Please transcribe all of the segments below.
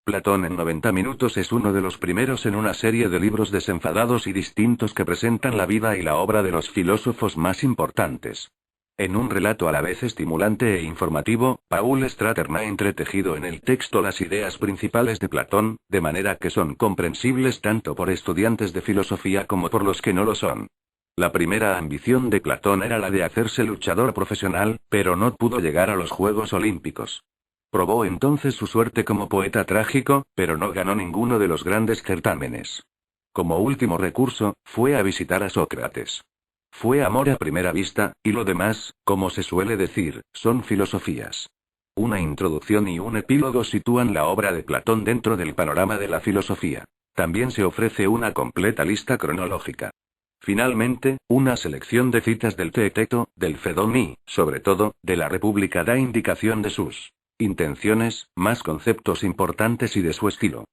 Platón en 90 minutos es uno de los primeros en una serie de libros desenfadados y distintos que presentan la vida y la obra de los filósofos más importantes. En un relato a la vez estimulante e informativo, Paul Stratern ha entretejido en el texto las ideas principales de Platón, de manera que son comprensibles tanto por estudiantes de filosofía como por los que no lo son. La primera ambición de Platón era la de hacerse luchador profesional, pero no pudo llegar a los Juegos Olímpicos. Probó entonces su suerte como poeta trágico, pero no ganó ninguno de los grandes certámenes. Como último recurso, fue a visitar a Sócrates. Fue amor a primera vista, y lo demás, como se suele decir, son filosofías. Una introducción y un epílogo sitúan la obra de Platón dentro del panorama de la filosofía. También se ofrece una completa lista cronológica. Finalmente, una selección de citas del Teeteto, del Fedón y, sobre todo, de la República da indicación de sus intenciones, más conceptos importantes y de su estilo.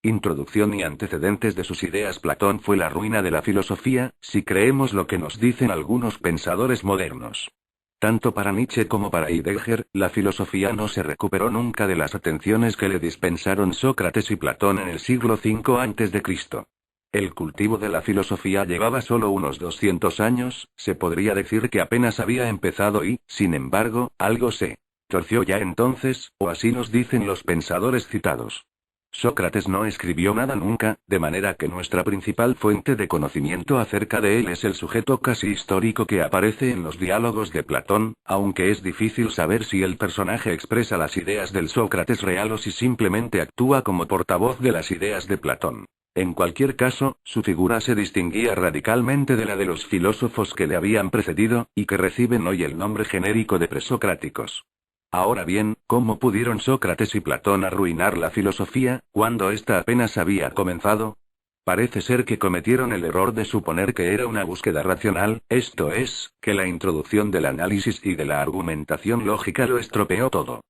Introducción y antecedentes de sus ideas. Platón fue la ruina de la filosofía, si creemos lo que nos dicen algunos pensadores modernos. Tanto para Nietzsche como para Heidegger, la filosofía no se recuperó nunca de las atenciones que le dispensaron Sócrates y Platón en el siglo V a.C. El cultivo de la filosofía llevaba solo unos 200 años, se podría decir que apenas había empezado y, sin embargo, algo se torció ya entonces, o así nos dicen los pensadores citados. Sócrates no escribió nada nunca, de manera que nuestra principal fuente de conocimiento acerca de él es el sujeto casi histórico que aparece en los diálogos de Platón, aunque es difícil saber si el personaje expresa las ideas del Sócrates real o si simplemente actúa como portavoz de las ideas de Platón. En cualquier caso, su figura se distinguía radicalmente de la de los filósofos que le habían precedido, y que reciben hoy el nombre genérico de presocráticos. Ahora bien, ¿cómo pudieron Sócrates y Platón arruinar la filosofía, cuando ésta apenas había comenzado? Parece ser que cometieron el error de suponer que era una búsqueda racional, esto es, que la introducción del análisis y de la argumentación lógica lo estropeó todo.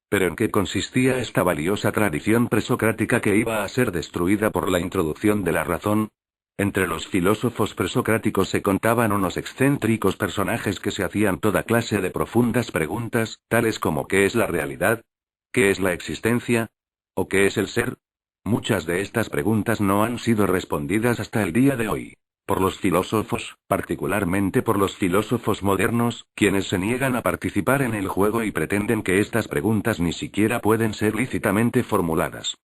¿Pero en qué consistía esta valiosa tradición presocrática que iba a ser destruida por la introducción de la razón? Entre los filósofos presocráticos se contaban unos excéntricos personajes que se hacían toda clase de profundas preguntas, tales como ¿qué es la realidad? ¿Qué es la existencia? ¿O qué es el ser? Muchas de estas preguntas no han sido respondidas hasta el día de hoy. Por los filósofos, particularmente por los filósofos modernos, quienes se niegan a participar en el juego y pretenden que estas preguntas ni siquiera pueden ser lícitamente formuladas.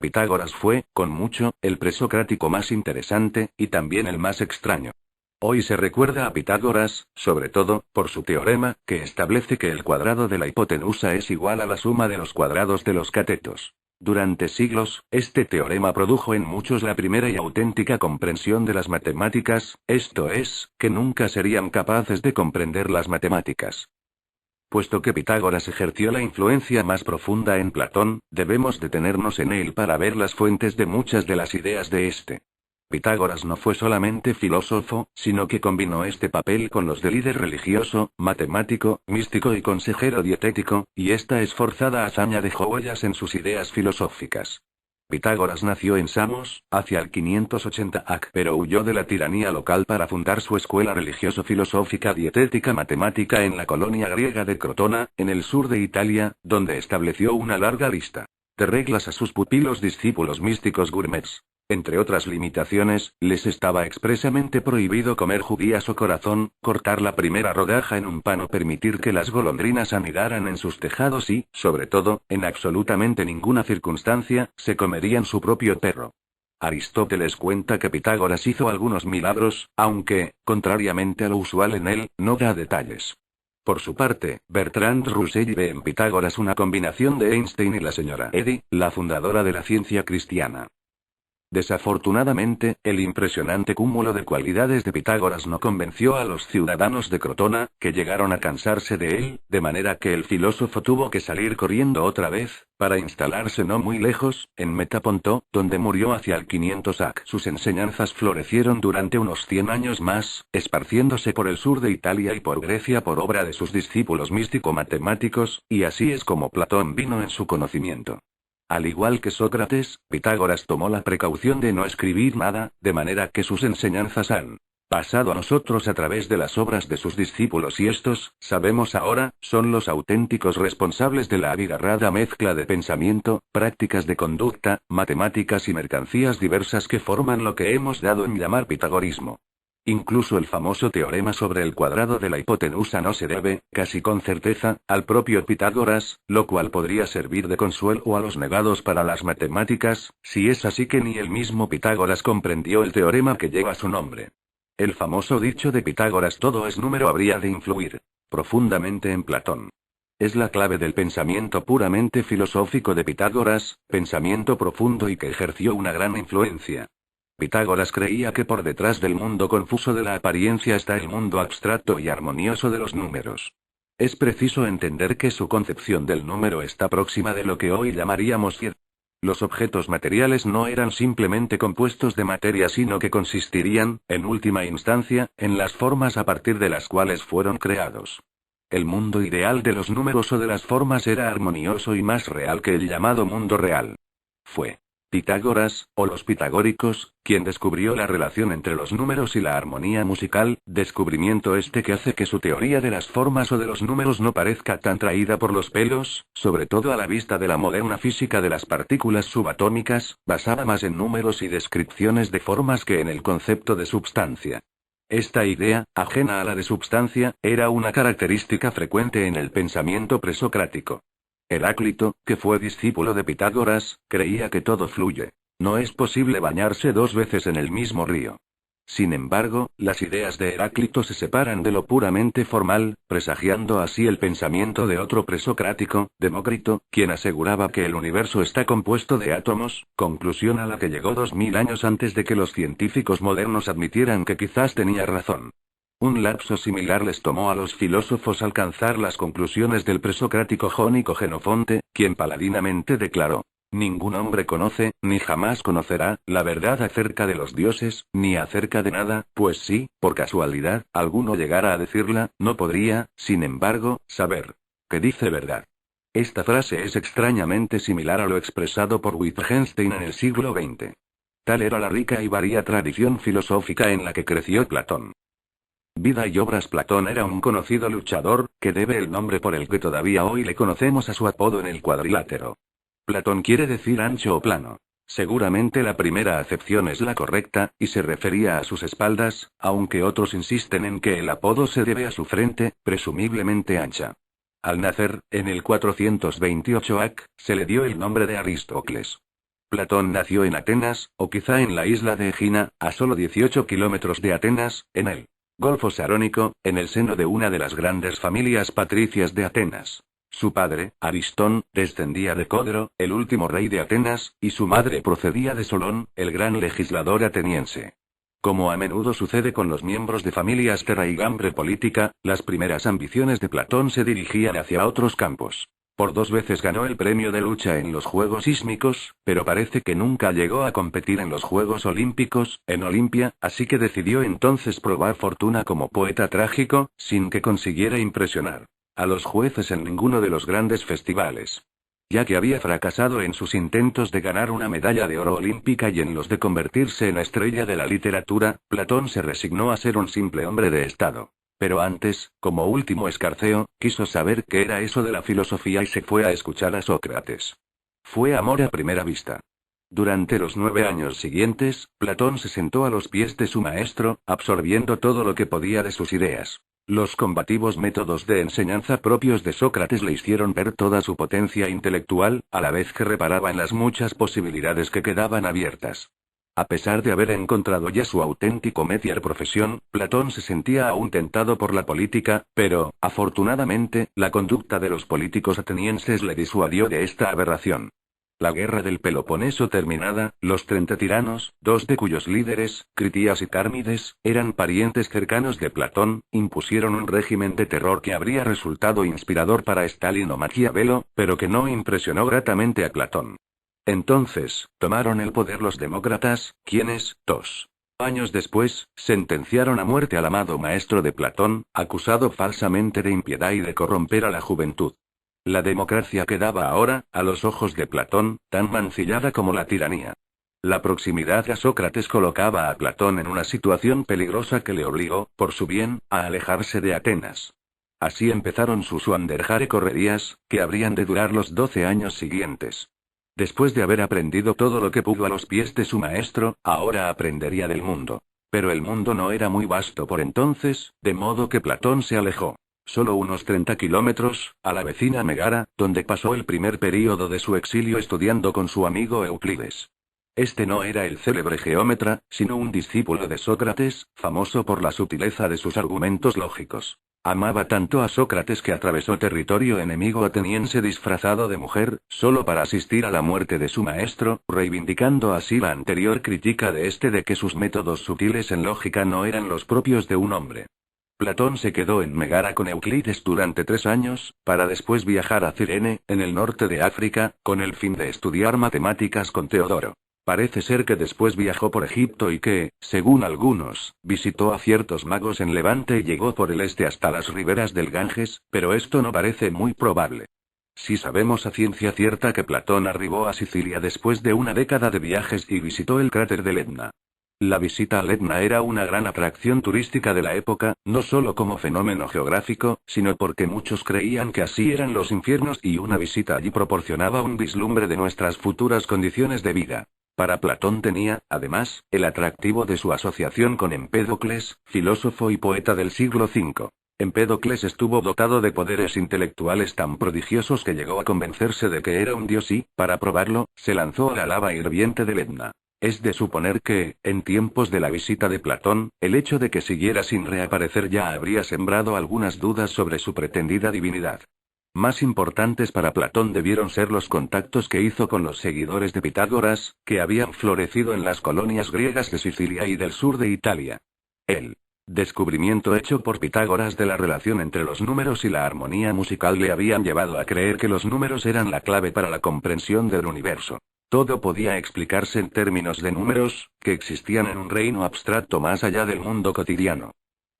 Pitágoras fue, con mucho, el presocrático más interesante, y también el más extraño. Hoy se recuerda a Pitágoras, sobre todo, por su teorema, que establece que el cuadrado de la hipotenusa es igual a la suma de los cuadrados de los catetos. Durante siglos, este teorema produjo en muchos la primera y auténtica comprensión de las matemáticas, esto es, que nunca serían capaces de comprender las matemáticas. Puesto que Pitágoras ejerció la influencia más profunda en Platón, debemos detenernos en él para ver las fuentes de muchas de las ideas de este. Pitágoras no fue solamente filósofo, sino que combinó este papel con los de líder religioso, matemático, místico y consejero dietético, y esta esforzada hazaña dejó huellas en sus ideas filosóficas. Pitágoras nació en Samos, hacia el 580 AC, pero huyó de la tiranía local para fundar su escuela religioso-filosófica dietética matemática en la colonia griega de Crotona, en el sur de Italia, donde estableció una larga lista de reglas a sus pupilos discípulos místicos gourmets. Entre otras limitaciones, les estaba expresamente prohibido comer judías o corazón, cortar la primera rodaja en un pan o permitir que las golondrinas anidaran en sus tejados y, sobre todo, en absolutamente ninguna circunstancia, se comerían su propio perro. Aristóteles cuenta que Pitágoras hizo algunos milagros, aunque, contrariamente a lo usual en él, no da detalles. Por su parte, Bertrand Russell ve en Pitágoras una combinación de Einstein y la señora Eddy, la fundadora de la ciencia cristiana. Desafortunadamente, el impresionante cúmulo de cualidades de Pitágoras no convenció a los ciudadanos de Crotona, que llegaron a cansarse de él, de manera que el filósofo tuvo que salir corriendo otra vez, para instalarse no muy lejos, en Metaponto, donde murió hacia el 500 AC. Sus enseñanzas florecieron durante unos 100 años más, esparciéndose por el sur de Italia y por Grecia por obra de sus discípulos místico-matemáticos, y así es como Platón vino en su conocimiento. Al igual que Sócrates, Pitágoras tomó la precaución de no escribir nada, de manera que sus enseñanzas han pasado a nosotros a través de las obras de sus discípulos y estos, sabemos ahora, son los auténticos responsables de la abigarrada mezcla de pensamiento, prácticas de conducta, matemáticas y mercancías diversas que forman lo que hemos dado en llamar pitagorismo. Incluso el famoso teorema sobre el cuadrado de la hipotenusa no se debe, casi con certeza, al propio Pitágoras, lo cual podría servir de consuelo a los negados para las matemáticas, si es así que ni el mismo Pitágoras comprendió el teorema que lleva su nombre. El famoso dicho de Pitágoras todo es número habría de influir profundamente en Platón. Es la clave del pensamiento puramente filosófico de Pitágoras, pensamiento profundo y que ejerció una gran influencia. Pitágoras creía que por detrás del mundo confuso de la apariencia está el mundo abstracto y armonioso de los números. Es preciso entender que su concepción del número está próxima de lo que hoy llamaríamos ciencia. Los objetos materiales no eran simplemente compuestos de materia sino que consistirían, en última instancia, en las formas a partir de las cuales fueron creados. El mundo ideal de los números o de las formas era armonioso y más real que el llamado mundo real. Fue Pitágoras, o los pitagóricos, quien descubrió la relación entre los números y la armonía musical, descubrimiento este que hace que su teoría de las formas o de los números no parezca tan traída por los pelos, sobre todo a la vista de la moderna física de las partículas subatómicas, basada más en números y descripciones de formas que en el concepto de substancia. Esta idea, ajena a la de substancia, era una característica frecuente en el pensamiento presocrático. Heráclito, que fue discípulo de Pitágoras, creía que todo fluye. No es posible bañarse dos veces en el mismo río. Sin embargo, las ideas de Heráclito se separan de lo puramente formal, presagiando así el pensamiento de otro presocrático, Demócrito, quien aseguraba que el universo está compuesto de átomos, conclusión a la que llegó 2000 años antes de que los científicos modernos admitieran que quizás tenía razón. Un lapso similar les tomó a los filósofos alcanzar las conclusiones del presocrático jónico Jenofonte, quien paladinamente declaró: ningún hombre conoce, ni jamás conocerá, la verdad acerca de los dioses, ni acerca de nada, pues si, por casualidad, alguno llegara a decirla, no podría, sin embargo, saber que dice verdad. Esta frase es extrañamente similar a lo expresado por Wittgenstein en el siglo XX. Tal era la rica y varia tradición filosófica en la que creció Platón. Vida y obras. Platón era un conocido luchador, que debe el nombre por el que todavía hoy le conocemos a su apodo en el cuadrilátero. Platón quiere decir ancho o plano. Seguramente la primera acepción es la correcta, y se refería a sus espaldas, aunque otros insisten en que el apodo se debe a su frente, presumiblemente ancha. Al nacer, en el 428 AC, se le dio el nombre de Aristócles. Platón nació en Atenas, o quizá en la isla de Egina, a solo 18 kilómetros de Atenas, en el Golfo Sarónico, en el seno de una de las grandes familias patricias de Atenas. Su padre, Aristón, descendía de Códro, el último rey de Atenas, y su madre procedía de Solón, el gran legislador ateniense. Como a menudo sucede con los miembros de familias de raigambre política, las primeras ambiciones de Platón se dirigían hacia otros campos. Por 2 veces ganó el premio de lucha en los Juegos Sísmicos, pero parece que nunca llegó a competir en los Juegos Olímpicos, en Olimpia, así que decidió entonces probar fortuna como poeta trágico, sin que consiguiera impresionar a los jueces en ninguno de los grandes festivales. Ya que había fracasado en sus intentos de ganar una medalla de oro olímpica y en los de convertirse en estrella de la literatura, Platón se resignó a ser un simple hombre de Estado. Pero antes, como último escarceo, quiso saber qué era eso de la filosofía y se fue a escuchar a Sócrates. Fue amor a primera vista. Durante los 9 años siguientes, Platón se sentó a los pies de su maestro, absorbiendo todo lo que podía de sus ideas. Los combativos métodos de enseñanza propios de Sócrates le hicieron ver toda su potencia intelectual, a la vez que reparaba en las muchas posibilidades que quedaban abiertas. A pesar de haber encontrado ya su auténtico métier profesión, Platón se sentía aún tentado por la política, pero, afortunadamente, la conducta de los políticos atenienses le disuadió de esta aberración. La guerra del Peloponeso terminada, los 30 tiranos, 2 de cuyos líderes, Critías y Cármides, eran parientes cercanos de Platón, impusieron un régimen de terror que habría resultado inspirador para Stalin o Maquiavelo, pero que no impresionó gratamente a Platón. Entonces, tomaron el poder los demócratas, quienes, 2 años después, sentenciaron a muerte al amado maestro de Platón, acusado falsamente de impiedad y de corromper a la juventud. La democracia quedaba ahora, a los ojos de Platón, tan mancillada como la tiranía. La proximidad a Sócrates colocaba a Platón en una situación peligrosa que le obligó, por su bien, a alejarse de Atenas. Así empezaron sus Wanderjahre correrías, que habrían de durar los 12 años siguientes. Después de haber aprendido todo lo que pudo a los pies de su maestro, ahora aprendería del mundo. Pero el mundo no era muy vasto por entonces, de modo que Platón se alejó. Solo unos 30 kilómetros, a la vecina Megara, donde pasó el primer período de su exilio estudiando con su amigo Euclides. Este no era el célebre geómetra, sino un discípulo de Sócrates, famoso por la sutileza de sus argumentos lógicos. Amaba tanto a Sócrates que atravesó territorio enemigo ateniense disfrazado de mujer, solo para asistir a la muerte de su maestro, reivindicando así la anterior crítica de este de que sus métodos sutiles en lógica no eran los propios de un hombre. Platón se quedó en Megara con Euclides durante 3 años, para después viajar a Cirene, en el norte de África, con el fin de estudiar matemáticas con Teodoro. Parece ser que después viajó por Egipto y que, según algunos, visitó a ciertos magos en Levante y llegó por el este hasta las riberas del Ganges, pero esto no parece muy probable. Sí sabemos a ciencia cierta que Platón arribó a Sicilia después de una década de viajes y visitó el cráter del Etna. La visita al Etna era una gran atracción turística de la época, no solo como fenómeno geográfico, sino porque muchos creían que así eran los infiernos y una visita allí proporcionaba un vislumbre de nuestras futuras condiciones de vida. Para Platón tenía, además, el atractivo de su asociación con Empédocles, filósofo y poeta del siglo V. Empédocles estuvo dotado de poderes intelectuales tan prodigiosos que llegó a convencerse de que era un dios y, para probarlo, se lanzó a la lava hirviente del Etna. Es de suponer que, en tiempos de la visita de Platón, el hecho de que siguiera sin reaparecer ya habría sembrado algunas dudas sobre su pretendida divinidad. Más importantes para Platón debieron ser los contactos que hizo con los seguidores de Pitágoras, que habían florecido en las colonias griegas de Sicilia y del sur de Italia. El descubrimiento hecho por Pitágoras de la relación entre los números y la armonía musical le habían llevado a creer que los números eran la clave para la comprensión del universo. Todo podía explicarse en términos de números, que existían en un reino abstracto más allá del mundo cotidiano.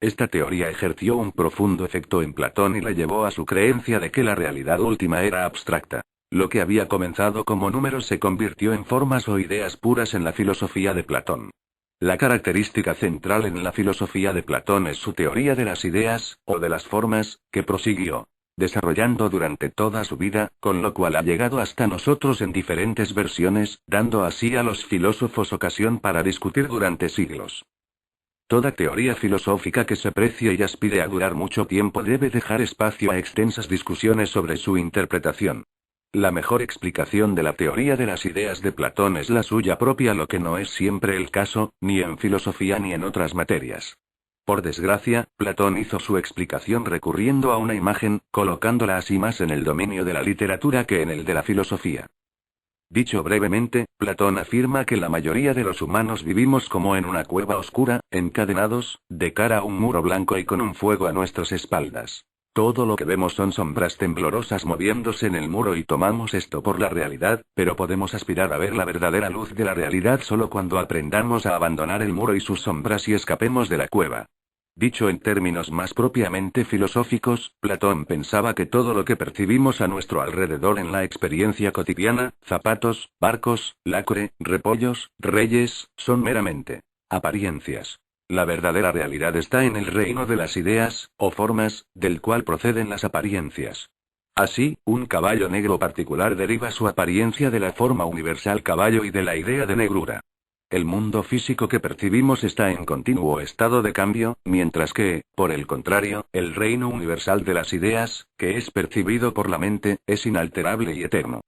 Esta teoría ejerció un profundo efecto en Platón y le llevó a su creencia de que la realidad última era abstracta. Lo que había comenzado como números se convirtió en formas o ideas puras en la filosofía de Platón. La característica central en la filosofía de Platón es su teoría de las ideas, o de las formas, que prosiguió desarrollando durante toda su vida, con lo cual ha llegado hasta nosotros en diferentes versiones, dando así a los filósofos ocasión para discutir durante siglos. Toda teoría filosófica que se precie y aspire a durar mucho tiempo debe dejar espacio a extensas discusiones sobre su interpretación. La mejor explicación de la teoría de las ideas de Platón es la suya propia, lo que no es siempre el caso, ni en filosofía ni en otras materias. Por desgracia, Platón hizo su explicación recurriendo a una imagen, colocándola así más en el dominio de la literatura que en el de la filosofía. Dicho brevemente, Platón afirma que la mayoría de los humanos vivimos como en una cueva oscura, encadenados, de cara a un muro blanco y con un fuego a nuestras espaldas. Todo lo que vemos son sombras temblorosas moviéndose en el muro y tomamos esto por la realidad, pero podemos aspirar a ver la verdadera luz de la realidad solo cuando aprendamos a abandonar el muro y sus sombras y escapemos de la cueva. Dicho en términos más propiamente filosóficos, Platón pensaba que todo lo que percibimos a nuestro alrededor en la experiencia cotidiana, zapatos, barcos, lacre, repollos, reyes, son meramente apariencias. La verdadera realidad está en el reino de las ideas, o formas, del cual proceden las apariencias. Así, un caballo negro particular deriva su apariencia de la forma universal caballo y de la idea de negrura. El mundo físico que percibimos está en continuo estado de cambio, mientras que, por el contrario, el reino universal de las ideas, que es percibido por la mente, es inalterable y eterno.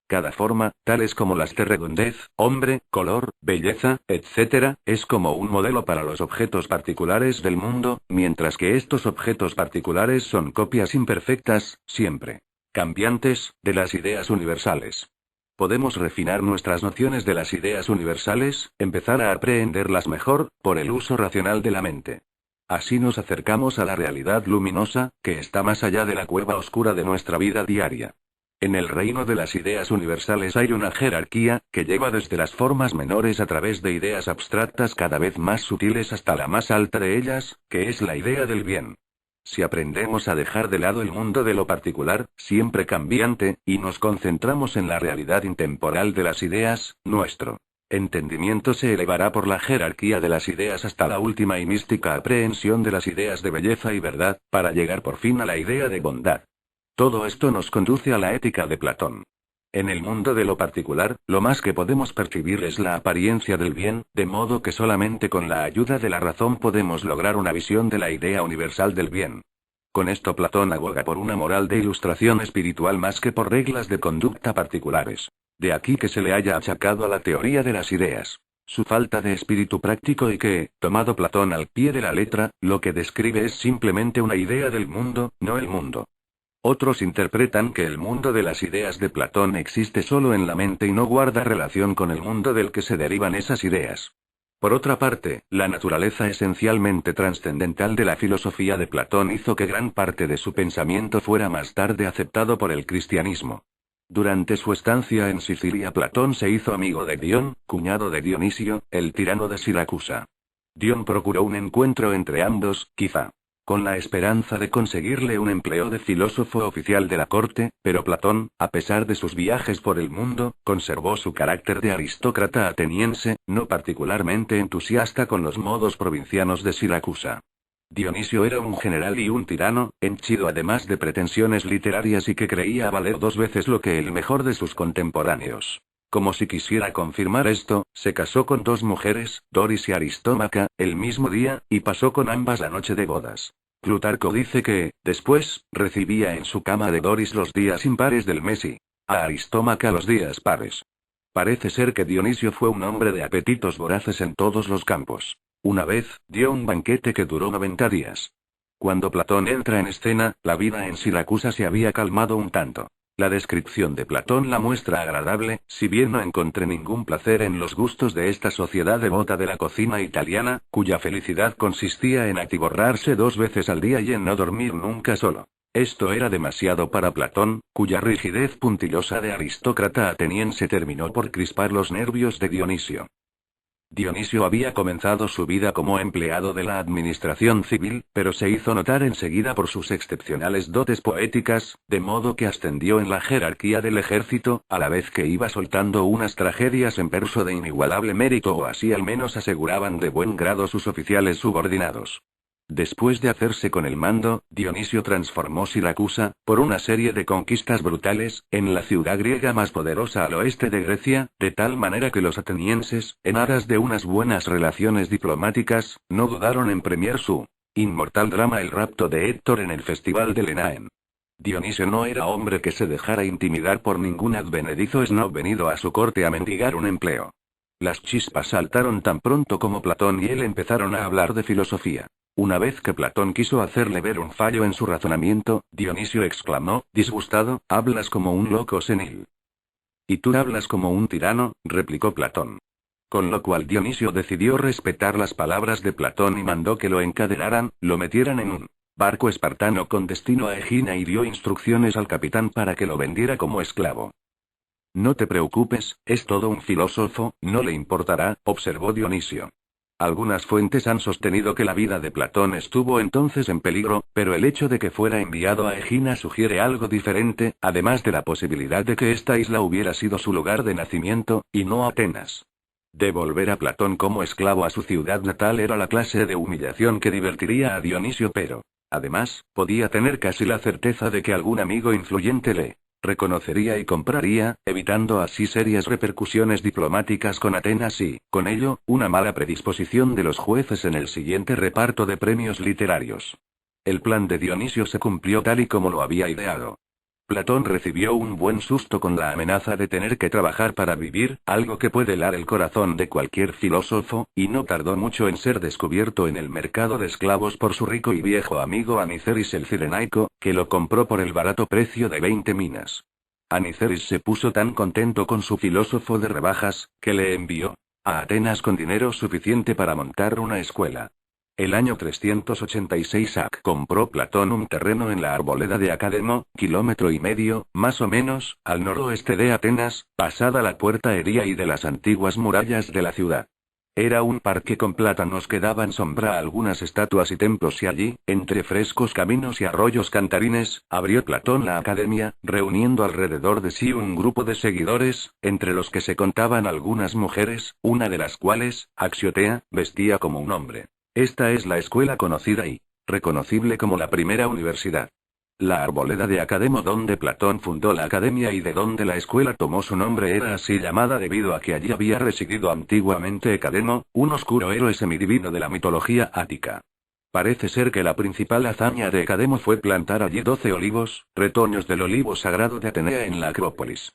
Cada forma, tales como las de redondez, hombre, color, belleza, etc., es como un modelo para los objetos particulares del mundo, mientras que estos objetos particulares son copias imperfectas, siempre cambiantes, de las ideas universales. Podemos refinar nuestras nociones de las ideas universales, empezar a aprehenderlas mejor, por el uso racional de la mente. Así nos acercamos a la realidad luminosa, que está más allá de la cueva oscura de nuestra vida diaria. En el reino de las ideas universales hay una jerarquía, que lleva desde las formas menores a través de ideas abstractas cada vez más sutiles hasta la más alta de ellas, que es la idea del bien. Si aprendemos a dejar de lado el mundo de lo particular, siempre cambiante, y nos concentramos en la realidad intemporal de las ideas, nuestro entendimiento se elevará por la jerarquía de las ideas hasta la última y mística aprehensión de las ideas de belleza y verdad, para llegar por fin a la idea de bondad. Todo esto nos conduce a la ética de Platón. En el mundo de lo particular, lo más que podemos percibir es la apariencia del bien, de modo que solamente con la ayuda de la razón podemos lograr una visión de la idea universal del bien. Con esto Platón aboga por una moral de ilustración espiritual más que por reglas de conducta particulares. De aquí que se le haya achacado a la teoría de las ideas su falta de espíritu práctico y que, tomado Platón al pie de la letra, lo que describe es simplemente una idea del mundo, no el mundo. Otros interpretan que el mundo de las ideas de Platón existe solo en la mente y no guarda relación con el mundo del que se derivan esas ideas. Por otra parte, la naturaleza esencialmente trascendental de la filosofía de Platón hizo que gran parte de su pensamiento fuera más tarde aceptado por el cristianismo. Durante su estancia en Sicilia, Platón se hizo amigo de Dión, cuñado de Dionisio, el tirano de Siracusa. Dión procuró un encuentro entre ambos, quizá con la esperanza de conseguirle un empleo de filósofo oficial de la corte, pero Platón, a pesar de sus viajes por el mundo, conservó su carácter de aristócrata ateniense, no particularmente entusiasta con los modos provincianos de Siracusa. Dionisio era un general y un tirano, henchido además de pretensiones literarias y que creía valer 2 veces lo que el mejor de sus contemporáneos. Como si quisiera confirmar esto, se casó con 2 mujeres, Doris y Aristómaca, el mismo día, y pasó con ambas la noche de bodas. Plutarco dice que, después, recibía en su cama de Doris los días impares del mes y a Aristómaca los días pares. Parece ser que Dionisio fue un hombre de apetitos voraces en todos los campos. Una vez, dio un banquete que duró 90 días. Cuando Platón entra en escena, la vida en Siracusa se había calmado un tanto. La descripción de Platón la muestra agradable, si bien no encontré ningún placer en los gustos de esta sociedad devota de la cocina italiana, cuya felicidad consistía en atiborrarse 2 veces al día y en no dormir nunca solo. Esto era demasiado para Platón, cuya rigidez puntillosa de aristócrata ateniense terminó por crispar los nervios de Dionisio. Dionisio había comenzado su vida como empleado de la administración civil, pero se hizo notar enseguida por sus excepcionales dotes poéticas, de modo que ascendió en la jerarquía del ejército, a la vez que iba soltando unas tragedias en verso de inigualable mérito, o así al menos aseguraban de buen grado sus oficiales subordinados. Después de hacerse con el mando, Dionisio transformó Siracusa, por una serie de conquistas brutales, en la ciudad griega más poderosa al oeste de Grecia, de tal manera que los atenienses, en aras de unas buenas relaciones diplomáticas, no dudaron en premiar su inmortal drama El rapto de Héctor en el festival de Lenaen. Dionisio no era hombre que se dejara intimidar por ningún advenedizo snob venido a su corte a mendigar un empleo. Las chispas saltaron tan pronto como Platón y él empezaron a hablar de filosofía. Una vez que Platón quiso hacerle ver un fallo en su razonamiento, Dionisio exclamó, disgustado, hablas como un loco senil. Y tú hablas como un tirano, replicó Platón. Con lo cual Dionisio decidió respetar las palabras de Platón y mandó que lo encadenaran, lo metieran en un barco espartano con destino a Egina y dio instrucciones al capitán para que lo vendiera como esclavo. No te preocupes, es todo un filósofo, no le importará, observó Dionisio. Algunas fuentes han sostenido que la vida de Platón estuvo entonces en peligro, pero el hecho de que fuera enviado a Egina sugiere algo diferente, además de la posibilidad de que esta isla hubiera sido su lugar de nacimiento, y no Atenas. Devolver a Platón como esclavo a su ciudad natal era la clase de humillación que divertiría a Dionisio, pero, además, podía tener casi la certeza de que algún amigo influyente le reconocería y compraría, evitando así serias repercusiones diplomáticas con Atenas y, con ello, una mala predisposición de los jueces en el siguiente reparto de premios literarios. El plan de Dionisio se cumplió tal y como lo había ideado. Platón recibió un buen susto con la amenaza de tener que trabajar para vivir, algo que puede helar el corazón de cualquier filósofo, y no tardó mucho en ser descubierto en el mercado de esclavos por su rico y viejo amigo Aniceris el Cirenaico, que lo compró por el barato precio de 20 minas. Aniceris se puso tan contento con su filósofo de rebajas, que le envió a Atenas con dinero suficiente para montar una escuela. El año 386 AC compró Platón un terreno en la arboleda de Academo, 1,5 kilómetros, más o menos, al noroeste de Atenas, pasada la puerta Ería y de las antiguas murallas de la ciudad. Era un parque con plátanos que daban sombra a algunas estatuas y templos y allí, entre frescos caminos y arroyos cantarines, abrió Platón la academia, reuniendo alrededor de sí un grupo de seguidores, entre los que se contaban algunas mujeres, una de las cuales, Axiotea, vestía como un hombre. Esta es la escuela conocida y reconocible como la primera universidad. La arboleda de Academo donde Platón fundó la academia y de donde la escuela tomó su nombre era así llamada debido a que allí había residido antiguamente Ecademo, un oscuro héroe semidivino de la mitología ática. Parece ser que la principal hazaña de Ecademo fue plantar allí 12 olivos, retoños del olivo sagrado de Atenea en la Acrópolis.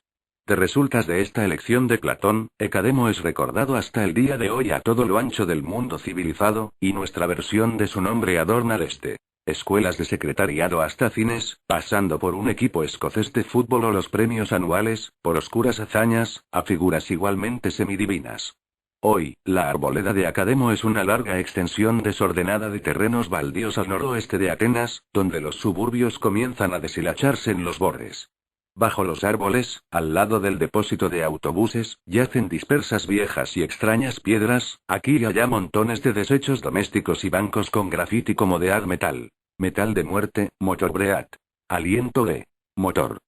De resultas de esta elección de Platón, Ecademo es recordado hasta el día de hoy a todo lo ancho del mundo civilizado, y nuestra versión de su nombre adorna desde escuelas de secretariado hasta cines, pasando por un equipo escocés de fútbol o los premios anuales, por oscuras hazañas, a figuras igualmente semidivinas. Hoy, la arboleda de Academo es una larga extensión desordenada de terrenos baldíos al noroeste de Atenas, donde los suburbios comienzan a deshilacharse en los bordes. Bajo los árboles, al lado del depósito de autobuses, yacen dispersas viejas y extrañas piedras, aquí y allá montones de desechos domésticos y bancos con grafiti como de metal. Metal de muerte, motor breat. Aliento de motor.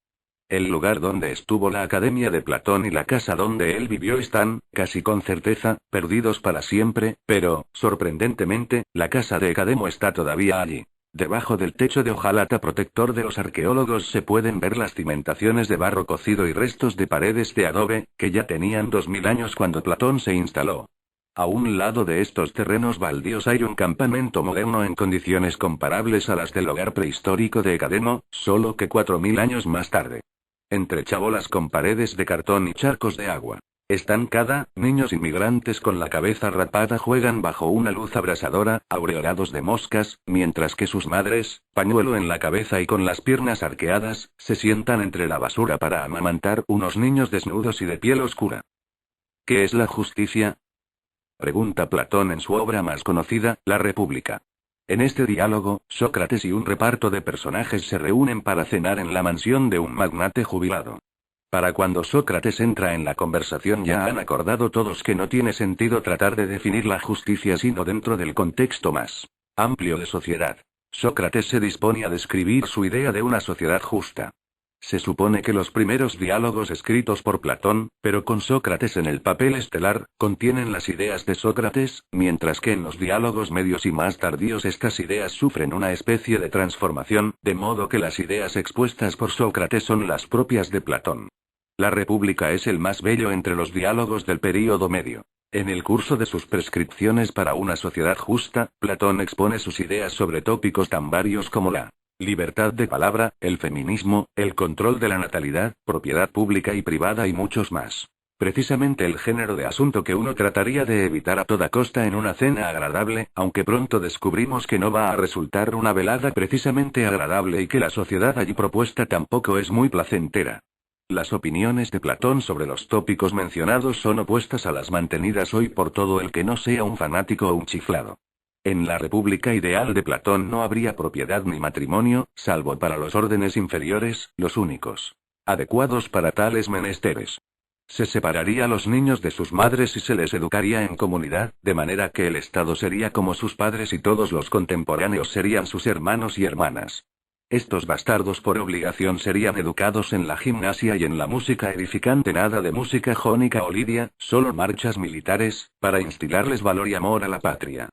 El lugar donde estuvo la academia de Platón y la casa donde él vivió están, casi con certeza, perdidos para siempre, pero, sorprendentemente, la casa de Ecademo está todavía allí. Debajo del techo de hojalata protector de los arqueólogos se pueden ver las cimentaciones de barro cocido y restos de paredes de adobe, que ya tenían 2000 años cuando Platón se instaló. A un lado de estos terrenos baldíos hay un campamento moderno en condiciones comparables a las del hogar prehistórico de Ecademo, solo que 4000 años más tarde. Entre chabolas con paredes de cartón y charcos de agua estancada, niños inmigrantes con la cabeza rapada juegan bajo una luz abrasadora, aureolados de moscas, mientras que sus madres, pañuelo en la cabeza y con las piernas arqueadas, se sientan entre la basura para amamantar unos niños desnudos y de piel oscura. ¿Qué es la justicia?, pregunta Platón en su obra más conocida, La República. En este diálogo, Sócrates y un reparto de personajes se reúnen para cenar en la mansión de un magnate jubilado. Para cuando Sócrates entra en la conversación ya han acordado todos que no tiene sentido tratar de definir la justicia sino dentro del contexto más amplio de sociedad. Sócrates se dispone a describir su idea de una sociedad justa. Se supone que los primeros diálogos escritos por Platón, pero con Sócrates en el papel estelar, contienen las ideas de Sócrates, mientras que en los diálogos medios y más tardíos estas ideas sufren una especie de transformación, de modo que las ideas expuestas por Sócrates son las propias de Platón. La República es el más bello entre los diálogos del período medio. En el curso de sus prescripciones para una sociedad justa, Platón expone sus ideas sobre tópicos tan varios como la libertad de palabra, el feminismo, el control de la natalidad, propiedad pública y privada y muchos más. Precisamente el género de asunto que uno trataría de evitar a toda costa en una cena agradable, aunque pronto descubrimos que no va a resultar una velada precisamente agradable y que la sociedad allí propuesta tampoco es muy placentera. Las opiniones de Platón sobre los tópicos mencionados son opuestas a las mantenidas hoy por todo el que no sea un fanático o un chiflado. En la república ideal de Platón no habría propiedad ni matrimonio, salvo para los órdenes inferiores, los únicos adecuados para tales menesteres. Se separaría a los niños de sus madres y se les educaría en comunidad, de manera que el Estado sería como sus padres y todos los contemporáneos serían sus hermanos y hermanas. Estos bastardos por obligación serían educados en la gimnasia y en la música edificante, nada de música jónica o lidia, solo marchas militares, para instilarles valor y amor a la patria.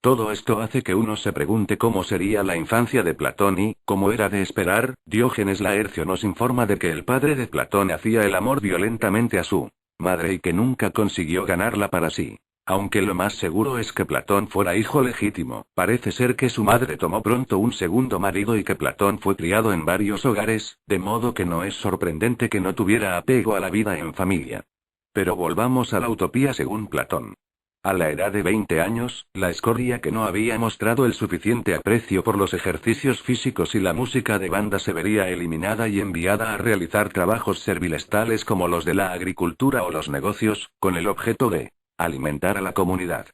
Todo esto hace que uno se pregunte cómo sería la infancia de Platón y, como era de esperar, Diógenes Laercio nos informa de que el padre de Platón hacía el amor violentamente a su madre y que nunca consiguió ganarla para sí. Aunque lo más seguro es que Platón fuera hijo legítimo, parece ser que su madre tomó pronto un segundo marido y que Platón fue criado en varios hogares, de modo que no es sorprendente que no tuviera apego a la vida en familia. Pero volvamos a la utopía según Platón. A la edad de 20 años, la escoria que no había mostrado el suficiente aprecio por los ejercicios físicos y la música de banda se vería eliminada y enviada a realizar trabajos serviles tales como los de la agricultura o los negocios, con el objeto de alimentar a la comunidad.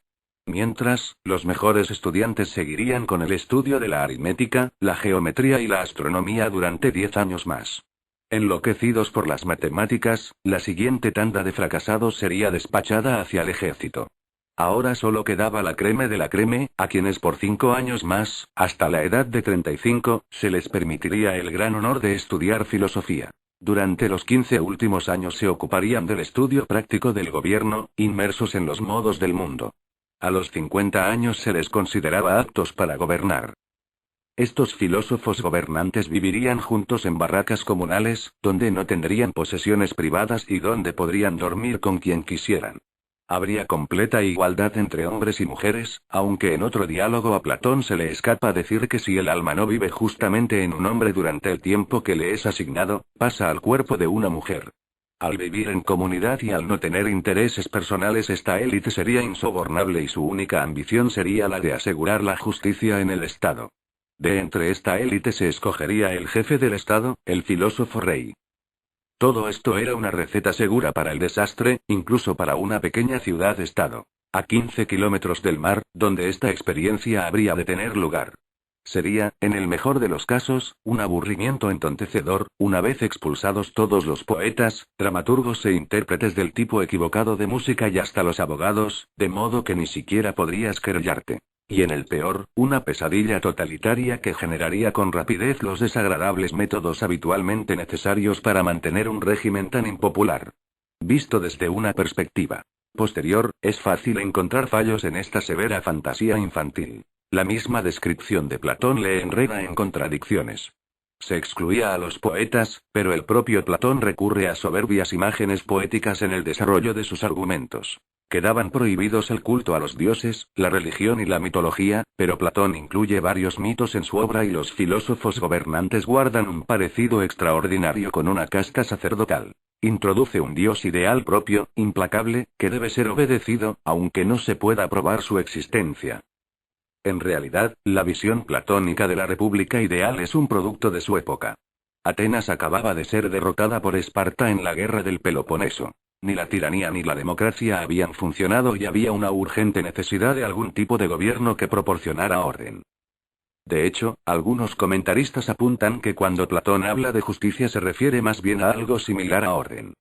Mientras, los mejores estudiantes seguirían con el estudio de la aritmética, la geometría y la astronomía durante 10 años más. Enloquecidos por las matemáticas, la siguiente tanda de fracasados sería despachada hacia el ejército. Ahora solo quedaba la creme de la creme, a quienes por 5 años más, hasta la edad de 35, se les permitiría el gran honor de estudiar filosofía. Durante los 15 últimos años se ocuparían del estudio práctico del gobierno, inmersos en los modos del mundo. A los 50 años se les consideraba aptos para gobernar. Estos filósofos gobernantes vivirían juntos en barracas comunales, donde no tendrían posesiones privadas y donde podrían dormir con quien quisieran. Habría completa igualdad entre hombres y mujeres, aunque en otro diálogo a Platón se le escapa decir que si el alma no vive justamente en un hombre durante el tiempo que le es asignado, pasa al cuerpo de una mujer. Al vivir en comunidad y al no tener intereses personales, esta élite sería insobornable y su única ambición sería la de asegurar la justicia en el Estado. De entre esta élite se escogería el jefe del Estado, el filósofo rey. Todo esto era una receta segura para el desastre, incluso para una pequeña ciudad-estado, a 15 kilómetros del mar, donde esta experiencia habría de tener lugar. Sería, en el mejor de los casos, un aburrimiento entontecedor, una vez expulsados todos los poetas, dramaturgos e intérpretes del tipo equivocado de música y hasta los abogados, de modo que ni siquiera podrías querellarte. Y en el peor, una pesadilla totalitaria que generaría con rapidez los desagradables métodos habitualmente necesarios para mantener un régimen tan impopular. Visto desde una perspectiva posterior, es fácil encontrar fallos en esta severa fantasía infantil. La misma descripción de Platón le enreda en contradicciones. Se excluía a los poetas, pero el propio Platón recurre a soberbias imágenes poéticas en el desarrollo de sus argumentos. Quedaban prohibidos el culto a los dioses, la religión y la mitología, pero Platón incluye varios mitos en su obra y los filósofos gobernantes guardan un parecido extraordinario con una casta sacerdotal. Introduce un dios ideal propio, implacable, que debe ser obedecido, aunque no se pueda probar su existencia. En realidad, la visión platónica de la república ideal es un producto de su época. Atenas acababa de ser derrotada por Esparta en la guerra del Peloponeso. Ni la tiranía ni la democracia habían funcionado y había una urgente necesidad de algún tipo de gobierno que proporcionara orden. De hecho, algunos comentaristas apuntan que cuando Platón habla de justicia se refiere más bien a algo similar a orden.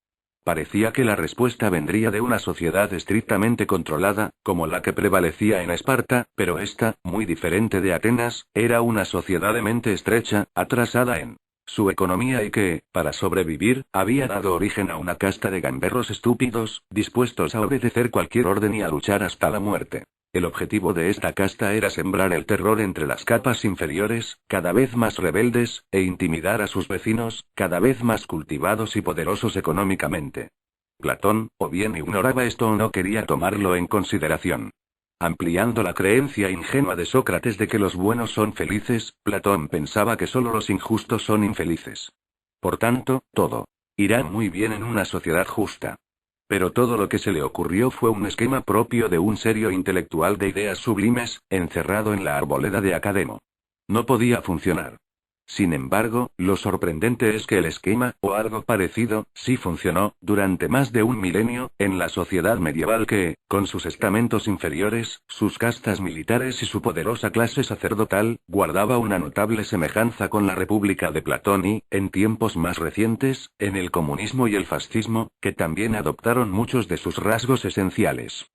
Parecía que la respuesta vendría de una sociedad estrictamente controlada, como la que prevalecía en Esparta, pero esta, muy diferente de Atenas, era una sociedad de mente estrecha, atrasada en su economía y que, para sobrevivir, había dado origen a una casta de gamberros estúpidos, dispuestos a obedecer cualquier orden y a luchar hasta la muerte. El objetivo de esta casta era sembrar el terror entre las capas inferiores, cada vez más rebeldes, e intimidar a sus vecinos, cada vez más cultivados y poderosos económicamente. Platón, o bien ignoraba esto o no quería tomarlo en consideración. Ampliando la creencia ingenua de Sócrates de que los buenos son felices, Platón pensaba que solo los injustos son infelices. Por tanto, todo irá muy bien en una sociedad justa. Pero todo lo que se le ocurrió fue un esquema propio de un serio intelectual de ideas sublimes, encerrado en la arboleda de Academo. No podía funcionar. Sin embargo, lo sorprendente es que el esquema, o algo parecido, sí funcionó, durante más de un milenio, en la sociedad medieval que, con sus estamentos inferiores, sus castas militares y su poderosa clase sacerdotal, guardaba una notable semejanza con la República de Platón y, en tiempos más recientes, en el comunismo y el fascismo, que también adoptaron muchos de sus rasgos esenciales.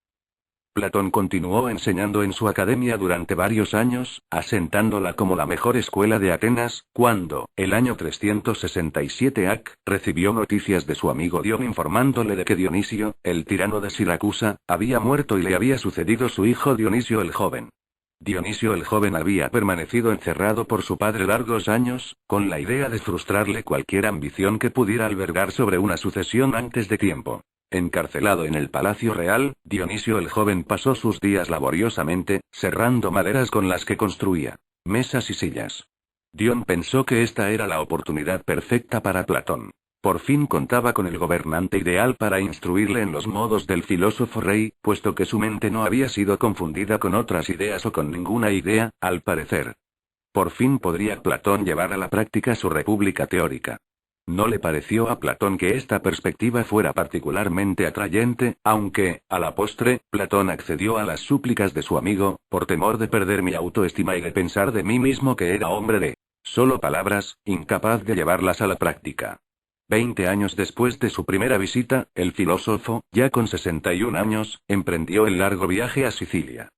Platón continuó enseñando en su academia durante varios años, asentándola como la mejor escuela de Atenas, cuando, el año 367 AC, recibió noticias de su amigo Dion informándole de que Dionisio, el tirano de Siracusa, había muerto y le había sucedido su hijo Dionisio el joven. Dionisio el joven había permanecido encerrado por su padre largos años, con la idea de frustrarle cualquier ambición que pudiera albergar sobre una sucesión antes de tiempo. Encarcelado en el Palacio Real, Dionisio el joven pasó sus días laboriosamente, serrando maderas con las que construía mesas y sillas. Dion pensó que esta era la oportunidad perfecta para Platón. Por fin contaba con el gobernante ideal para instruirle en los modos del filósofo rey, puesto que su mente no había sido confundida con otras ideas o con ninguna idea, al parecer. Por fin podría Platón llevar a la práctica su república teórica. No le pareció a Platón que esta perspectiva fuera particularmente atrayente, aunque, a la postre, Platón accedió a las súplicas de su amigo, por temor de perder mi autoestima y de pensar de mí mismo que era hombre de solo palabras, incapaz de llevarlas a la práctica. 20 años después de su primera visita, el filósofo, ya con 61 años, emprendió el largo viaje a Sicilia.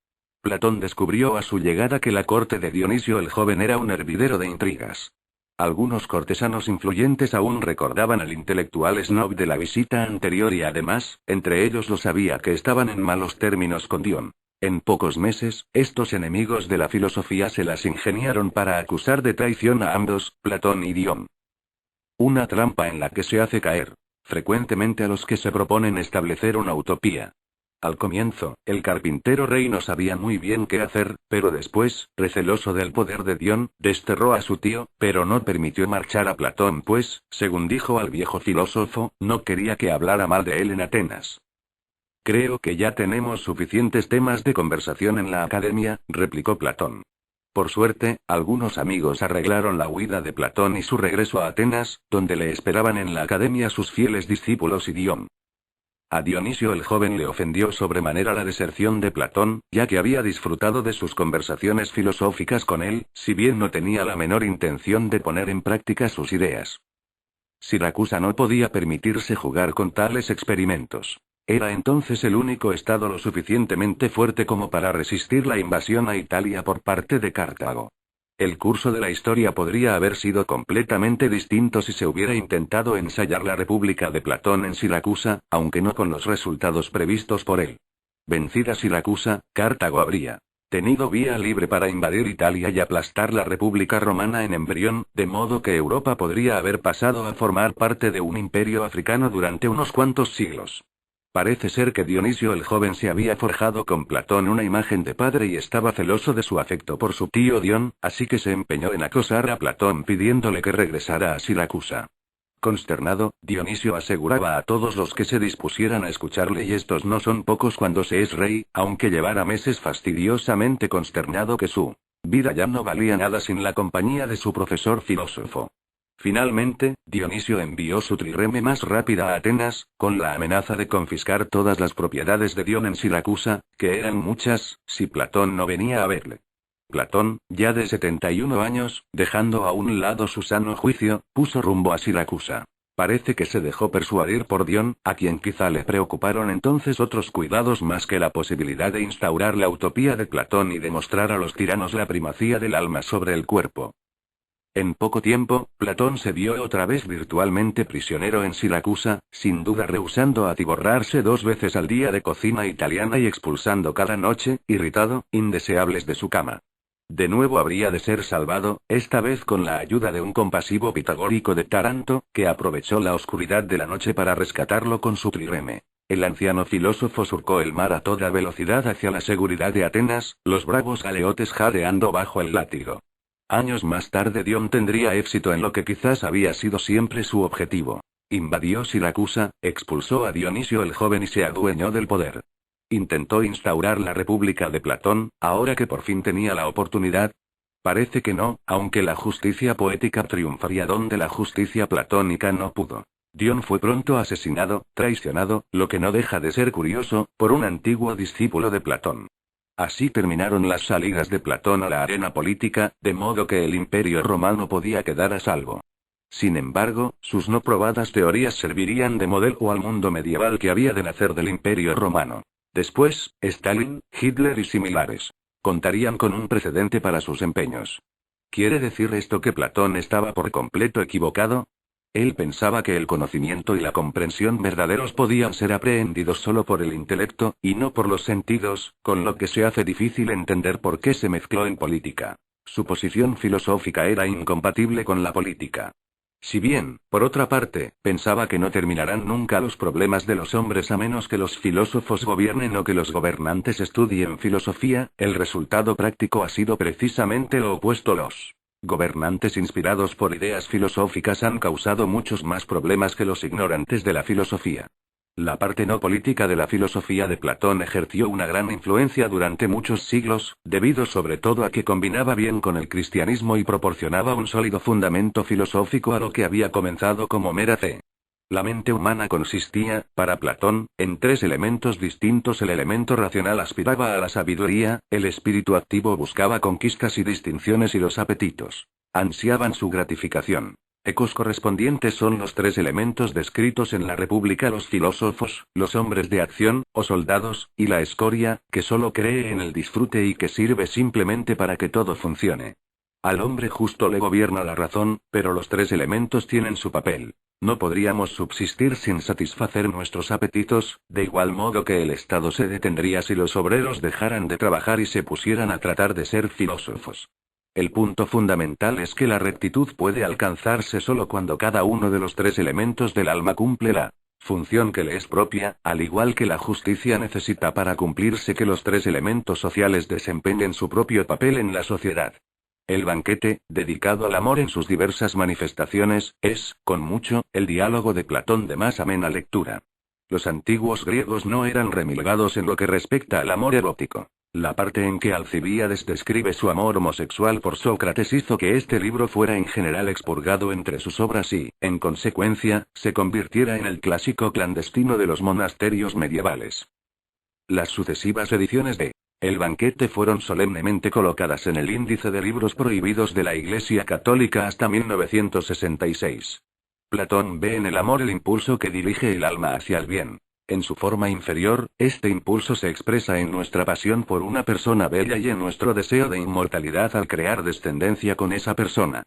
Platón descubrió a su llegada que la corte de Dionisio el joven era un hervidero de intrigas. Algunos cortesanos influyentes aún recordaban al intelectual snob de la visita anterior y además, entre ellos lo sabía que estaban en malos términos con Dion. En pocos meses, estos enemigos de la filosofía se las ingeniaron para acusar de traición a ambos, Platón y Dion. Una trampa en la que se hace caer, frecuentemente a los que se proponen establecer una utopía. Al comienzo, el carpintero rey no sabía muy bien qué hacer, pero después, receloso del poder de Dion, desterró a su tío, pero no permitió marchar a Platón pues, según dijo al viejo filósofo, no quería que hablara mal de él en Atenas. Creo que ya tenemos suficientes temas de conversación en la academia, replicó Platón. Por suerte, algunos amigos arreglaron la huida de Platón y su regreso a Atenas, donde le esperaban en la academia sus fieles discípulos y Dion. A Dionisio el joven le ofendió sobremanera la deserción de Platón, ya que había disfrutado de sus conversaciones filosóficas con él, si bien no tenía la menor intención de poner en práctica sus ideas. Siracusa no podía permitirse jugar con tales experimentos. Era entonces el único estado lo suficientemente fuerte como para resistir la invasión a Italia por parte de Cartago. El curso de la historia podría haber sido completamente distinto si se hubiera intentado ensayar la República de Platón en Siracusa, aunque no con los resultados previstos por él. Vencida Siracusa, Cartago habría tenido vía libre para invadir Italia y aplastar la República Romana en embrión, de modo que Europa podría haber pasado a formar parte de un imperio africano durante unos cuantos siglos. Parece ser que Dionisio el joven se había forjado con Platón una imagen de padre y estaba celoso de su afecto por su tío Dion, así que se empeñó en acosar a Platón pidiéndole que regresara a Siracusa. Consternado, Dionisio aseguraba a todos los que se dispusieran a escucharle y estos no son pocos cuando se es rey, aunque llevara meses fastidiosamente consternado que su vida ya no valía nada sin la compañía de su profesor filósofo. Finalmente, Dionisio envió su trireme más rápida a Atenas, con la amenaza de confiscar todas las propiedades de Dion en Siracusa, que eran muchas, si Platón no venía a verle. Platón, ya de 71 años, dejando a un lado su sano juicio, puso rumbo a Siracusa. Parece que se dejó persuadir por Dion, a quien quizá le preocuparon entonces otros cuidados más que la posibilidad de instaurar la utopía de Platón y demostrar a los tiranos la primacía del alma sobre el cuerpo. En poco tiempo, Platón se vio otra vez virtualmente prisionero en Siracusa, sin duda rehusando atiborrarse 2 veces al día de cocina italiana y expulsando cada noche, irritado, indeseables de su cama. De nuevo habría de ser salvado, esta vez con la ayuda de un compasivo pitagórico de Taranto, que aprovechó la oscuridad de la noche para rescatarlo con su trireme. El anciano filósofo surcó el mar a toda velocidad hacia la seguridad de Atenas, los bravos galeotes jadeando bajo el látigo. Años más tarde Dion tendría éxito en lo que quizás había sido siempre su objetivo. Invadió Siracusa, expulsó a Dionisio el joven y se adueñó del poder. Intentó instaurar la República de Platón, ahora que por fin tenía la oportunidad. Parece que no, aunque la justicia poética triunfaría donde la justicia platónica no pudo. Dion fue pronto asesinado, traicionado, lo que no deja de ser curioso, por un antiguo discípulo de Platón. Así terminaron las salidas de Platón a la arena política, de modo que el imperio romano podía quedar a salvo. Sin embargo, sus no probadas teorías servirían de modelo al mundo medieval que había de nacer del imperio romano. Después, Stalin, Hitler y similares contarían con un precedente para sus empeños. ¿Quiere decir esto que Platón estaba por completo equivocado? Él pensaba que el conocimiento y la comprensión verdaderos podían ser aprehendidos solo por el intelecto, y no por los sentidos, con lo que se hace difícil entender por qué se mezcló en política. Su posición filosófica era incompatible con la política. Si bien, por otra parte, pensaba que no terminarán nunca los problemas de los hombres a menos que los filósofos gobiernen o que los gobernantes estudien filosofía, el resultado práctico ha sido precisamente lo opuesto. Los gobernantes inspirados por ideas filosóficas han causado muchos más problemas que los ignorantes de la filosofía. La parte no política de la filosofía de Platón ejerció una gran influencia durante muchos siglos, debido sobre todo a que combinaba bien con el cristianismo y proporcionaba un sólido fundamento filosófico a lo que había comenzado como mera fe. La mente humana consistía, para Platón, en 3 elementos distintos. El elemento racional aspiraba a la sabiduría, el espíritu activo buscaba conquistas y distinciones y los apetitos ansiaban su gratificación. Ecos correspondientes son los tres elementos descritos en la República: los filósofos, los hombres de acción, o soldados, y la escoria, que solo cree en el disfrute y que sirve simplemente para que todo funcione. Al hombre justo le gobierna la razón, pero los tres elementos tienen su papel. No podríamos subsistir sin satisfacer nuestros apetitos, de igual modo que el Estado se detendría si los obreros dejaran de trabajar y se pusieran a tratar de ser filósofos. El punto fundamental es que la rectitud puede alcanzarse solo cuando cada uno de los tres elementos del alma cumple la función que le es propia, al igual que la justicia necesita para cumplirse que los tres elementos sociales desempeñen su propio papel en la sociedad. El banquete, dedicado al amor en sus diversas manifestaciones, es, con mucho, el diálogo de Platón de más amena lectura. Los antiguos griegos no eran remilgados en lo que respecta al amor erótico. La parte en que Alcibíades describe su amor homosexual por Sócrates hizo que este libro fuera en general expurgado entre sus obras y, en consecuencia, se convirtiera en el clásico clandestino de los monasterios medievales. Las sucesivas ediciones de El banquete fueron solemnemente colocadas en el índice de libros prohibidos de la Iglesia Católica hasta 1966. Platón ve en el amor el impulso que dirige el alma hacia el bien. En su forma inferior, este impulso se expresa en nuestra pasión por una persona bella y en nuestro deseo de inmortalidad al crear descendencia con esa persona.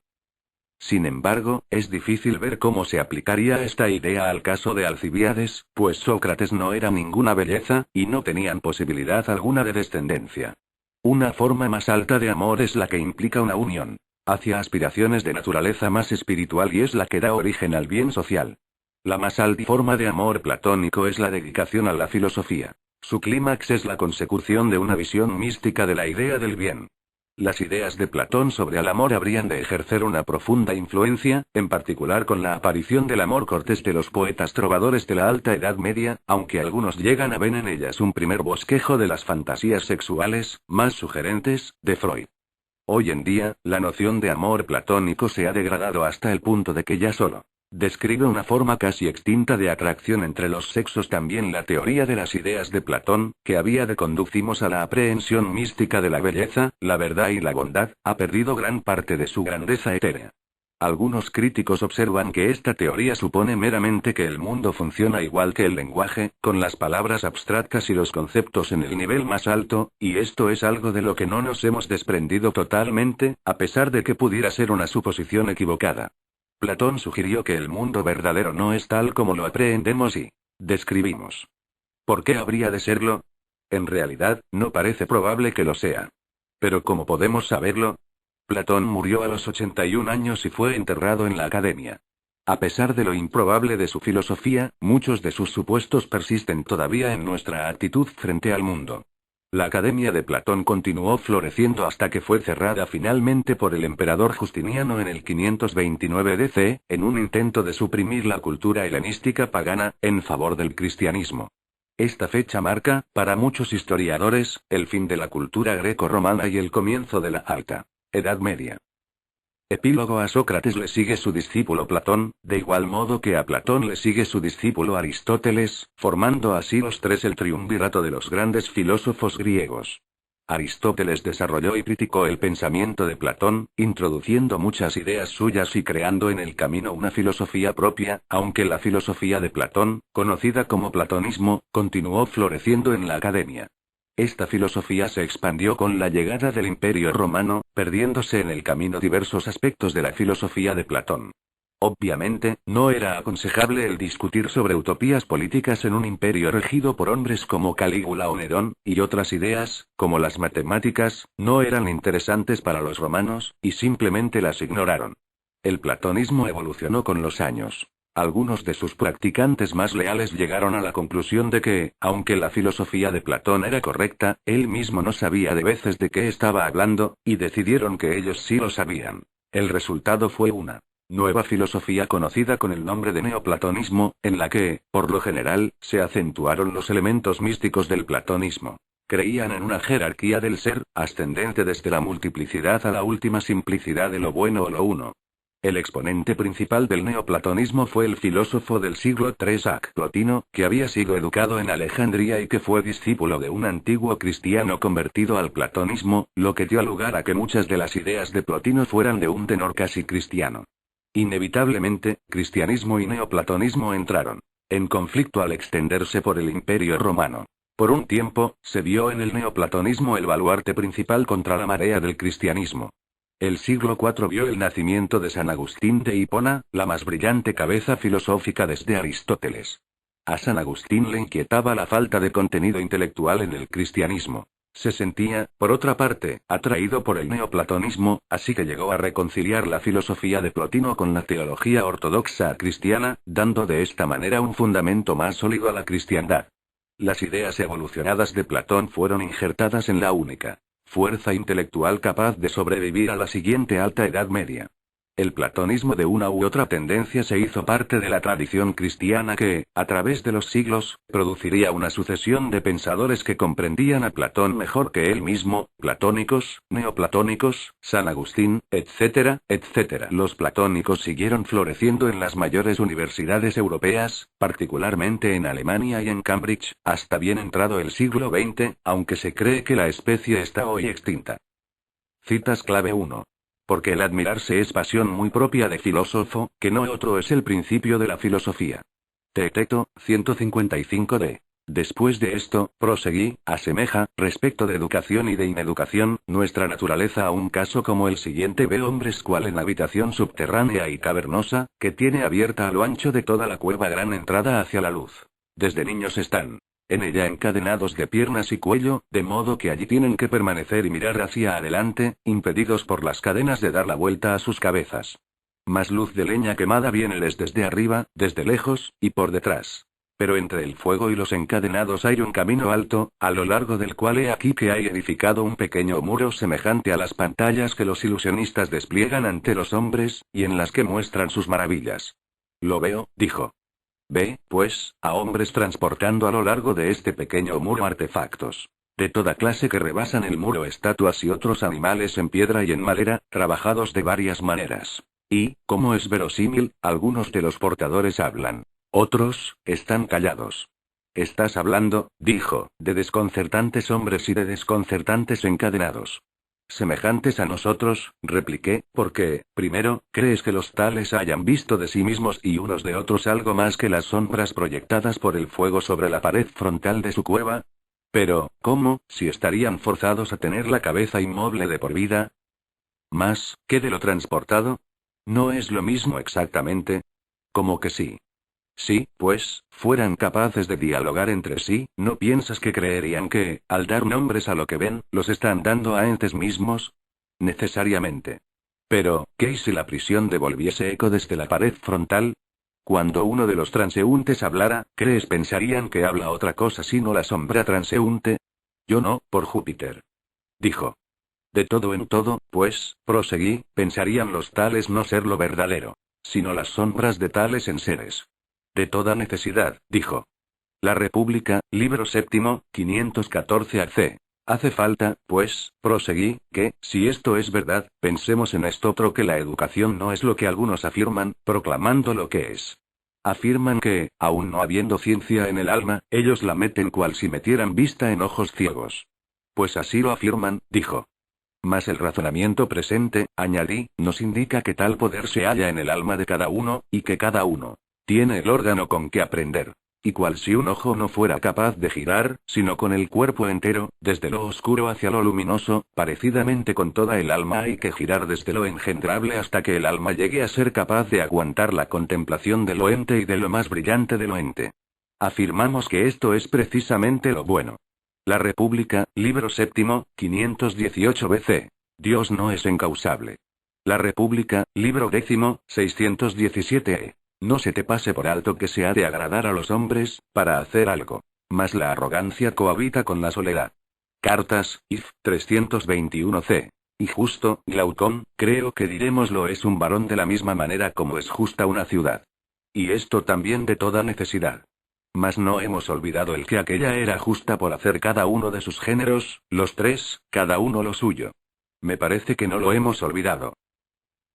Sin embargo, es difícil ver cómo se aplicaría esta idea al caso de Alcibíades, pues Sócrates no era ninguna belleza, y no tenían posibilidad alguna de descendencia. Una forma más alta de amor es la que implica una unión hacia aspiraciones de naturaleza más espiritual y es la que da origen al bien social. La más alta forma de amor platónico es la dedicación a la filosofía. Su clímax es la consecución de una visión mística de la idea del bien. Las ideas de Platón sobre el amor habrían de ejercer una profunda influencia, en particular con la aparición del amor cortés de los poetas trovadores de la Alta Edad Media, aunque algunos llegan a ver en ellas un primer bosquejo de las fantasías sexuales, más sugerentes, de Freud. Hoy en día, la noción de amor platónico se ha degradado hasta el punto de que ya solo describe una forma casi extinta de atracción entre los sexos. También la teoría de las ideas de Platón, que había de conducirnos a la aprehensión mística de la belleza, la verdad y la bondad, ha perdido gran parte de su grandeza etérea. Algunos críticos observan que esta teoría supone meramente que el mundo funciona igual que el lenguaje, con las palabras abstractas y los conceptos en el nivel más alto, y esto es algo de lo que no nos hemos desprendido totalmente, a pesar de que pudiera ser una suposición equivocada. Platón sugirió que el mundo verdadero no es tal como lo aprehendemos y describimos. ¿Por qué habría de serlo? En realidad, no parece probable que lo sea. Pero ¿cómo podemos saberlo? Platón murió a los 81 años y fue enterrado en la Academia. A pesar de lo improbable de su filosofía, muchos de sus supuestos persisten todavía en nuestra actitud frente al mundo. La Academia de Platón continuó floreciendo hasta que fue cerrada finalmente por el emperador Justiniano en el 529 DC, en un intento de suprimir la cultura helenística pagana, en favor del cristianismo. Esta fecha marca, para muchos historiadores, el fin de la cultura greco-romana y el comienzo de la Alta Edad Media. Epílogo. A Sócrates le sigue su discípulo Platón, de igual modo que a Platón le sigue su discípulo Aristóteles, formando así los tres el triunvirato de los grandes filósofos griegos. Aristóteles desarrolló y criticó el pensamiento de Platón, introduciendo muchas ideas suyas y creando en el camino una filosofía propia, aunque la filosofía de Platón, conocida como platonismo, continuó floreciendo en la Academia. Esta filosofía se expandió con la llegada del Imperio Romano, perdiéndose en el camino diversos aspectos de la filosofía de Platón. Obviamente, no era aconsejable el discutir sobre utopías políticas en un imperio regido por hombres como Calígula o Nerón, y otras ideas, como las matemáticas, no eran interesantes para los romanos, y simplemente las ignoraron. El platonismo evolucionó con los años. Algunos de sus practicantes más leales llegaron a la conclusión de que, aunque la filosofía de Platón era correcta, él mismo no sabía de veces de qué estaba hablando, y decidieron que ellos sí lo sabían. El resultado fue una nueva filosofía conocida con el nombre de neoplatonismo, en la que, por lo general, se acentuaron los elementos místicos del platonismo. Creían en una jerarquía del ser, ascendente desde la multiplicidad a la última simplicidad de lo bueno o lo uno. El exponente principal del neoplatonismo fue el filósofo del siglo III Isaac Plotino, que había sido educado en Alejandría y que fue discípulo de un antiguo cristiano convertido al platonismo, lo que dio lugar a que muchas de las ideas de Plotino fueran de un tenor casi cristiano. Inevitablemente, cristianismo y neoplatonismo entraron en conflicto al extenderse por el Imperio Romano. Por un tiempo, se vio en el neoplatonismo el baluarte principal contra la marea del cristianismo. El siglo IV vio el nacimiento de San Agustín de Hipona, la más brillante cabeza filosófica desde Aristóteles. A San Agustín le inquietaba la falta de contenido intelectual en el cristianismo. Se sentía, por otra parte, atraído por el neoplatonismo, así que llegó a reconciliar la filosofía de Plotino con la teología ortodoxa cristiana, dando de esta manera un fundamento más sólido a la cristiandad. Las ideas evolucionadas de Platón fueron injertadas en la única fuerza intelectual capaz de sobrevivir a la siguiente Alta Edad Media. El platonismo de una u otra tendencia se hizo parte de la tradición cristiana que, a través de los siglos, produciría una sucesión de pensadores que comprendían a Platón mejor que él mismo, platónicos, neoplatónicos, San Agustín, etcétera, etcétera. Los platónicos siguieron floreciendo en las mayores universidades europeas, particularmente en Alemania y en Cambridge, hasta bien entrado el siglo XX, aunque se cree que la especie está hoy extinta. Citas clave 1. Porque el admirarse es pasión muy propia de filósofo, que no otro es el principio de la filosofía. Teeteto, 155d. Después de esto, proseguí, asemeja, respecto de educación y de ineducación, nuestra naturaleza a un caso como el siguiente: ve hombres cual en habitación subterránea y cavernosa, que tiene abierta a lo ancho de toda la cueva gran entrada hacia la luz. Desde niños están en ella encadenados de piernas y cuello, de modo que allí tienen que permanecer y mirar hacia adelante, impedidos por las cadenas de dar la vuelta a sus cabezas. Más luz de leña quemada vieneles desde arriba, desde lejos, y por detrás. Pero entre el fuego y los encadenados hay un camino alto, a lo largo del cual he aquí que hay edificado un pequeño muro semejante a las pantallas que los ilusionistas despliegan ante los hombres, y en las que muestran sus maravillas. Lo veo, dijo. Ve, pues, a hombres transportando a lo largo de este pequeño muro artefactos de toda clase que rebasan el muro, estatuas y otros animales en piedra y en madera, trabajados de varias maneras. Y, como es verosímil, algunos de los portadores hablan. Otros, están callados. Estás hablando, dijo, de desconcertantes hombres y de desconcertantes encadenados. Semejantes a nosotros, repliqué, porque, primero, ¿crees que los tales hayan visto de sí mismos y unos de otros algo más que las sombras proyectadas por el fuego sobre la pared frontal de su cueva? Pero, ¿cómo, si estarían forzados a tener la cabeza inmóvil de por vida? ¿Más, que de lo transportado? ¿No es lo mismo exactamente? ¿Cómo que sí? Si, pues, fueran capaces de dialogar entre sí, ¿no piensas que creerían que, al dar nombres a lo que ven, los están dando a entes mismos? Necesariamente. Pero, ¿qué si la prisión devolviese eco desde la pared frontal? Cuando uno de los transeúntes hablara, ¿crees pensarían que habla otra cosa sino la sombra transeúnte? Yo no, por Júpiter. Dijo. De todo en todo, pues, proseguí, pensarían los tales no ser lo verdadero, sino las sombras de tales enseres. De toda necesidad, dijo. La República, libro séptimo, 514 AC. Hace falta, pues, proseguí, que, si esto es verdad, pensemos en esto otro: que la educación no es lo que algunos afirman, proclamando lo que es. Afirman que, aun no habiendo ciencia en el alma, ellos la meten cual si metieran vista en ojos ciegos. Pues así lo afirman, dijo. Mas el razonamiento presente, añadí, nos indica que tal poder se halla en el alma de cada uno, y que cada uno tiene el órgano con que aprender. Y cual si un ojo no fuera capaz de girar, sino con el cuerpo entero, desde lo oscuro hacia lo luminoso, parecidamente con toda el alma hay que girar desde lo engendrable hasta que el alma llegue a ser capaz de aguantar la contemplación de lo ente y de lo más brillante de lo ente. Afirmamos que esto es precisamente lo bueno. La República, libro séptimo, 518 BC. Dios no es incausable. La República, libro décimo, 617 No se te pase por alto que se ha de agradar a los hombres, para hacer algo. Mas la arrogancia cohabita con la soledad. Cartas, If, 321 Y justo, Glaucón, creo que dirémoslo, es un varón de la misma manera como es justa una ciudad. Y esto también de toda necesidad. Mas no hemos olvidado el que aquella era justa por hacer cada uno de sus géneros, los tres, cada uno lo suyo. Me parece que no lo hemos olvidado.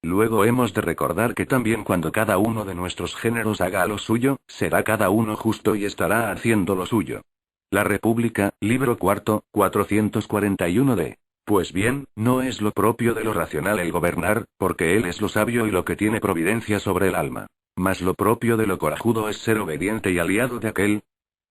Luego hemos de recordar que también cuando cada uno de nuestros géneros haga lo suyo, será cada uno justo y estará haciendo lo suyo. La República, libro cuarto, 441 Pues bien, no es lo propio de lo racional el gobernar, porque él es lo sabio y lo que tiene providencia sobre el alma. Mas lo propio de lo corajudo es ser obediente y aliado de aquel.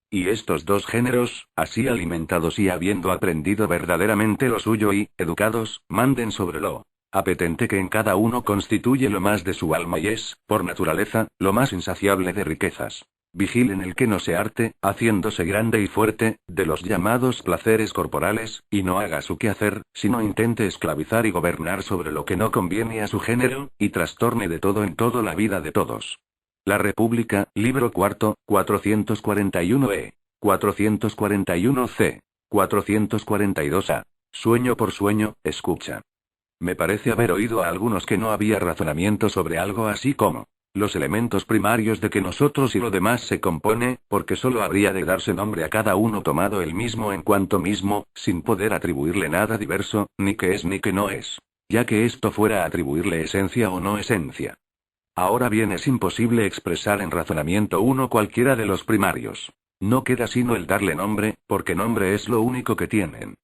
Y estos dos géneros, así alimentados y habiendo aprendido verdaderamente lo suyo y, educados, manden sobre lo apetente que en cada uno constituye lo más de su alma y es, por naturaleza, lo más insaciable de riquezas. Vigilen el que no se harte, haciéndose grande y fuerte, de los llamados placeres corporales, y no haga su quehacer, sino intente esclavizar y gobernar sobre lo que no conviene a su género, y trastorne de todo en todo la vida de todos. La República, libro cuarto, 441 441 442 Sueño por sueño, escucha. Me parece haber oído a algunos que no había razonamiento sobre algo así como los elementos primarios de que nosotros y lo demás se compone, porque solo habría de darse nombre a cada uno tomado el mismo en cuanto mismo, sin poder atribuirle nada diverso, ni que es ni que no es. Ya que esto fuera atribuirle esencia o no esencia. Ahora bien, es imposible expresar en razonamiento uno cualquiera de los primarios. No queda sino el darle nombre, porque nombre es lo único que tienen.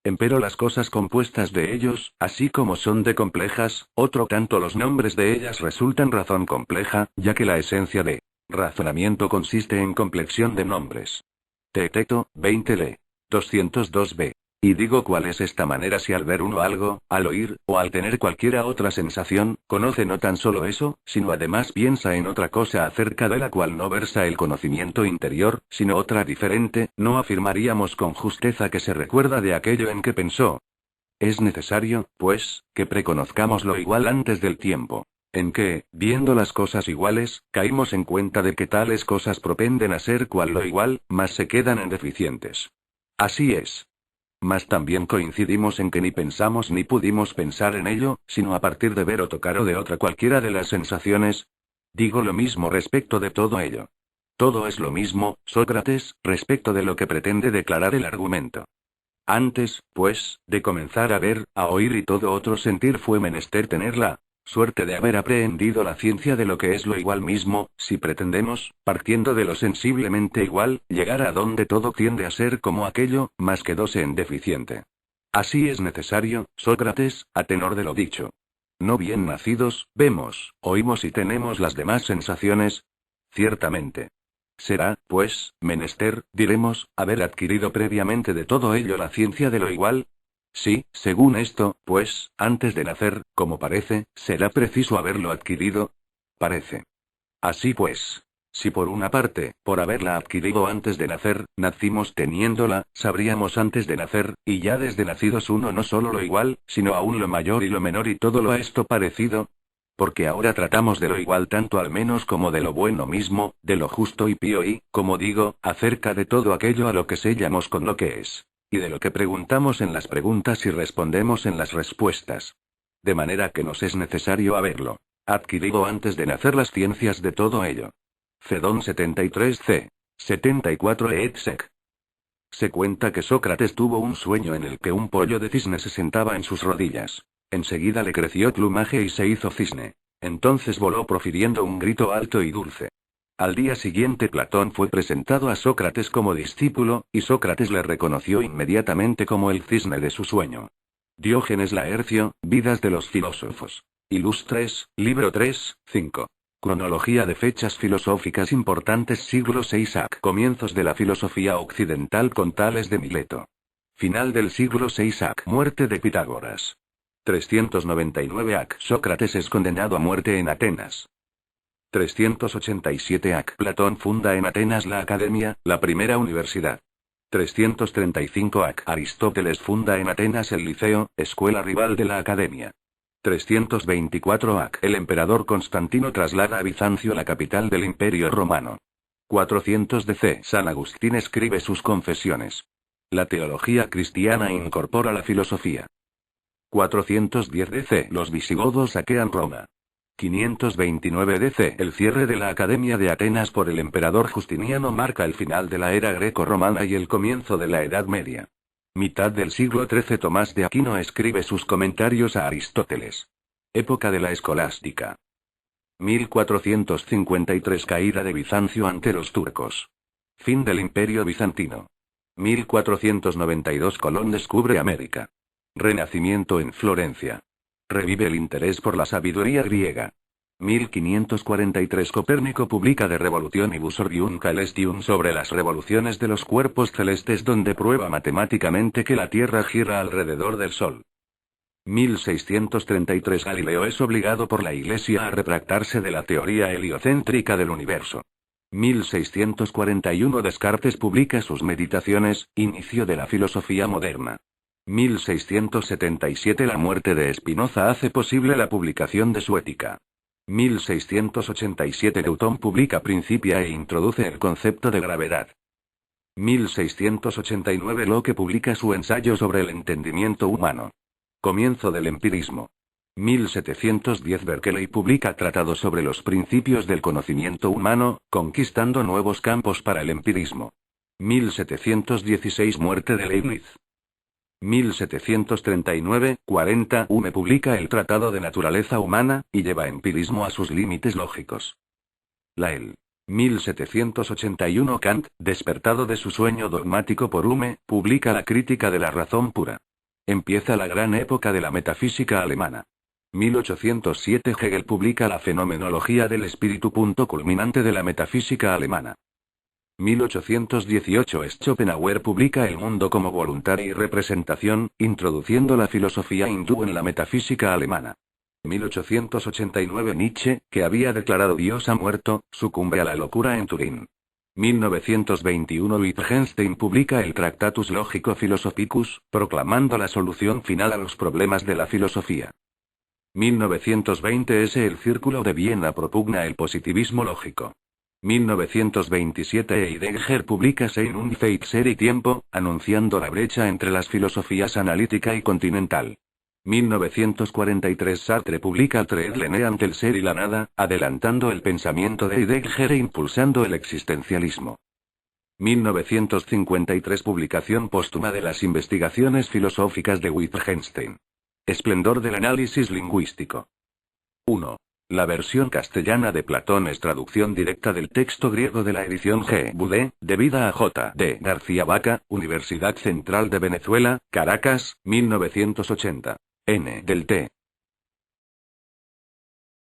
Empero las cosas compuestas de ellos, así como son de complejas, otro tanto los nombres de ellas resultan razón compleja, ya que la esencia de razonamiento consiste en complexión de nombres. Teeteto, 20 le. 202b. Y digo cuál es esta manera si al ver uno algo, al oír, o al tener cualquiera otra sensación, conoce no tan solo eso, sino además piensa en otra cosa acerca de la cual no versa el conocimiento interior, sino otra diferente, no afirmaríamos con justeza que se recuerda de aquello en que pensó. Es necesario, pues, que preconozcamos lo igual antes del tiempo, en que, viendo las cosas iguales, caímos en cuenta de que tales cosas propenden a ser cual lo igual, mas se quedan en deficientes. Así es. Mas también coincidimos en que ni pensamos ni pudimos pensar en ello, sino a partir de ver o tocar o de otra cualquiera de las sensaciones. Digo lo mismo respecto de todo ello. Todo es lo mismo, Sócrates, respecto de lo que pretende declarar el argumento. Antes, pues, de comenzar a ver, a oír y todo otro sentir fue menester tenerla. Suerte de haber aprehendido la ciencia de lo que es lo igual mismo, si pretendemos, partiendo de lo sensiblemente igual, llegar a donde todo tiende a ser como aquello, mas quedóse en deficiente. Así es necesario, Sócrates, a tenor de lo dicho. No bien nacidos, vemos, oímos y tenemos las demás sensaciones. Ciertamente. Será, pues, menester, diremos, haber adquirido previamente de todo ello la ciencia de lo igual. Sí, según esto, pues, antes de nacer, como parece, será preciso haberlo adquirido. Parece. Así pues, si por una parte, por haberla adquirido antes de nacer, nacimos teniéndola, sabríamos antes de nacer, y ya desde nacidos uno no solo lo igual, sino aún lo mayor y lo menor y todo lo a esto parecido. Porque ahora tratamos de lo igual tanto al menos como de lo bueno mismo, de lo justo y pío y, como digo, acerca de todo aquello a lo que sellamos con lo que es. Y de lo que preguntamos en las preguntas y respondemos en las respuestas. De manera que nos es necesario haberlo adquirido antes de nacer las ciencias de todo ello. Fedón 73c. 74 et sec. Se cuenta que Sócrates tuvo un sueño en el que un pollo de cisne se sentaba en sus rodillas. Enseguida le creció plumaje y se hizo cisne. Entonces voló profiriendo un grito alto y dulce. Al día siguiente Platón fue presentado a Sócrates como discípulo, y Sócrates le reconoció inmediatamente como el cisne de su sueño. Diógenes Laercio, Vidas de los filósofos. Ilustres, libro 3, 5. Cronología de fechas filosóficas importantes siglo VI AC. Comienzos de la filosofía occidental con Tales de Mileto. Final del siglo VI AC. Muerte de Pitágoras. 399 AC. Sócrates es condenado a muerte en Atenas. 387 AC. Platón funda en Atenas la Academia, la primera universidad. 335 AC. Aristóteles funda en Atenas el Liceo, escuela rival de la Academia. 324 AC. El emperador Constantino traslada a Bizancio la capital del Imperio Romano. 400 DC. San Agustín escribe sus confesiones. La teología cristiana incorpora la filosofía. 410 DC. Los visigodos saquean Roma. 529 DC. El cierre de la Academia de Atenas por el emperador Justiniano marca el final de la era greco-romana y el comienzo de la Edad Media. Mitad del siglo XIII. Tomás de Aquino escribe sus comentarios a Aristóteles. Época de la escolástica. 1453. Caída de Bizancio ante los turcos. Fin del Imperio bizantino. 1492. Colón descubre América. Renacimiento en Florencia. Revive el interés por la sabiduría griega. 1543 Copérnico publica De Revolutionibus Orbium Caelestium sobre las revoluciones de los cuerpos celestes, donde prueba matemáticamente que la Tierra gira alrededor del Sol. 1633 Galileo es obligado por la Iglesia a retractarse de la teoría heliocéntrica del universo. 1641 Descartes publica sus Meditaciones, inicio de la filosofía moderna. 1677 La muerte de Spinoza hace posible la publicación de su Ética. 1687 Newton publica Principia e introduce el concepto de gravedad. 1689 Locke publica su ensayo sobre el entendimiento humano. Comienzo del empirismo. 1710 Berkeley publica Tratado sobre los principios del conocimiento humano, conquistando nuevos campos para el empirismo. 1716 Muerte de Leibniz. 1739-40 Hume publica el Tratado de Naturaleza Humana, y lleva empirismo a sus límites lógicos. Lyell. 1781 Kant, despertado de su sueño dogmático por Hume, publica La Crítica de la Razón Pura. Empieza la gran época de la metafísica alemana. 1807 Hegel publica La Fenomenología del Espíritu. Punto culminante de la metafísica alemana. 1818 Schopenhauer publica El mundo como voluntad y representación, introduciendo la filosofía hindú en la metafísica alemana. 1889 Nietzsche, que había declarado Dios ha muerto, sucumbe a la locura en Turín. 1921 Wittgenstein publica el Tractatus Logico Philosophicus, proclamando la solución final a los problemas de la filosofía. 1920 El Círculo de Viena propugna el positivismo lógico. 1927 Heidegger publica Sein und Zeit Ser y Tiempo, anunciando la brecha entre las filosofías analítica y continental. 1943 Sartre publica Tre Lene ante el ser y la nada, adelantando el pensamiento de Heidegger e impulsando el existencialismo. 1953 Publicación póstuma de las investigaciones filosóficas de Wittgenstein. Esplendor del análisis lingüístico. 1. La versión castellana de Platón es traducción directa del texto griego de la edición G. Boudet, debida a J. D. García Vaca, Universidad Central de Venezuela, Caracas, 1980. N. del T.